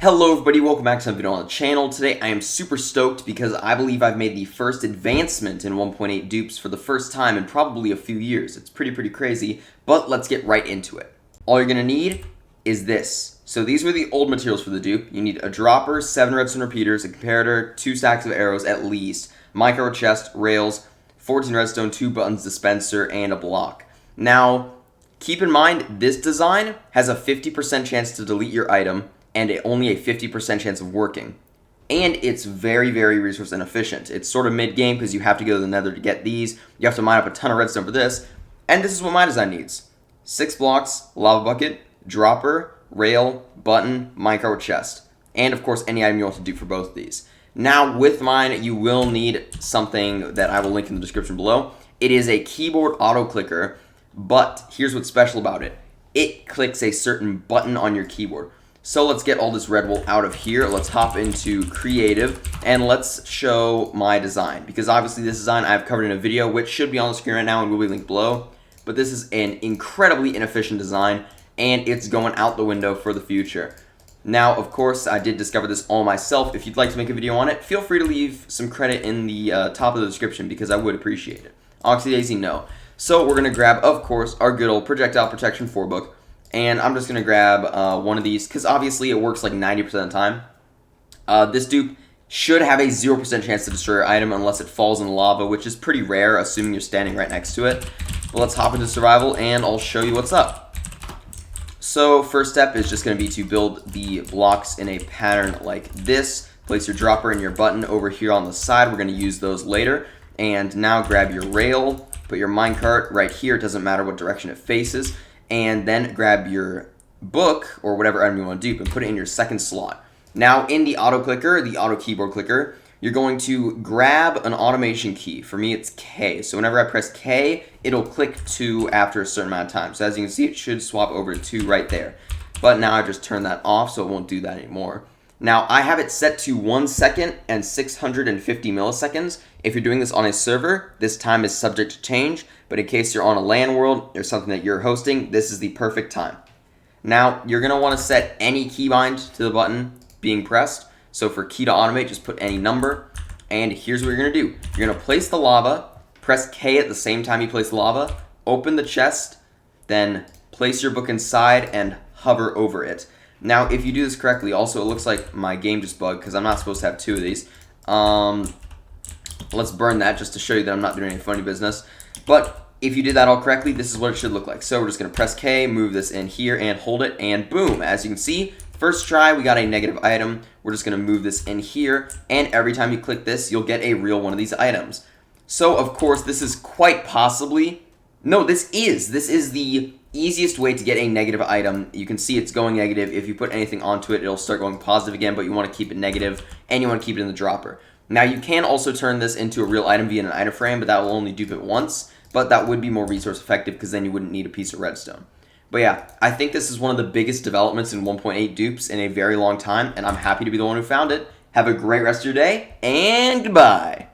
Hello everybody, welcome back to another video on the channel. Today I am super stoked because I believe I've made the first advancement in 1.8 dupes for the first time in probably a few years. It's pretty crazy, but let's get right into it. All you're going to need is this. So these were the old materials for the dupe. You need a dropper, 7 redstone repeaters, a comparator, 2 stacks of arrows at least, micro chest, rails, 14 redstone, 2 buttons, dispenser, and a block. Now, keep in mind this design has a 50% chance to delete your item and only a 50% chance of working. And it's very resource inefficient. It's sort of mid-game because you have to go to the nether to get these. You have to mine up a ton of redstone for this. And this is what my design needs. 6 blocks, lava bucket, dropper, rail, button, micro chest. And of course any item you want to do for both of these. Now with mine you will need something that I will link in the description below. It is a keyboard auto clicker, but here's what's special about it. It clicks a certain button on your keyboard. So let's get all this red wool out of here. Let's hop into creative and let's show my design. Because obviously this design I've covered in a video which should be on the screen right now and will be linked below. But this is an incredibly inefficient design and it's going out the window for the future. Now of course I did discover this all myself. If you'd like to make a video on it, feel free to leave some credit in the top of the description because I would appreciate it. Oxydaisy, no. So we're going to grab of course our good old projectile protection 4 book. And I'm just going to grab one of these, because obviously it works like 90% of the time. This dupe should have a 0% chance to destroy your item unless it falls in lava, which is pretty rare, assuming you're standing right next to it. But let's hop into survival, and I'll show you what's up. So first step is just going to be to build the blocks in a pattern like this. Place your dropper and your button over here on the side. We're going to use those later. And now grab your rail, put your minecart right here. It doesn't matter what direction it faces. And then grab your book or whatever item you want to dupe and put it in your second slot. Now in the auto clicker, the auto keyboard clicker, you're going to grab an automation key. For me it's K. So whenever I press K, it'll click 2 after a certain amount of time. So as you can see, it should swap over to 2 right there. But now I just turned that off so it won't do that anymore. Now I have it set to 1 second and 650 milliseconds. If you're doing this on a server, this time is subject to change. But in case you're on a LAN world or something that you're hosting, this is the perfect time. Now, you're going to want to set any keybind to the button being pressed. So for key to automate, just put any number. And here's what you're going to do. You're going to place the lava, press K at the same time you place the lava, open the chest, then place your book inside and hover over it. Now, if you do this correctly, also it looks like my game just bugged because I'm not supposed to have 2 of these. Let's burn that just to show you that I'm not doing any funny business. But if you did that all correctly, this is what it should look like. So we're just going to press K, move this in here, and hold it, and boom. As you can see, first try, we got a negative item. We're just going to move this in here, and every time you click this, you'll get a real one of these items. So, of course, this is quite possibly... No, this is the easiest way to get a negative item. You can see it's going negative. If you put anything onto it, it'll start going positive again, but you want to keep it negative, and you want to keep it in the dropper. Now, you can also turn this into a real item via an item frame, but that will only dupe it once. But that would be more resource effective because then you wouldn't need a piece of redstone. But yeah, I think this is one of the biggest developments in 1.8 dupes in a very long time, and I'm happy to be the one who found it. Have a great rest of your day, and goodbye!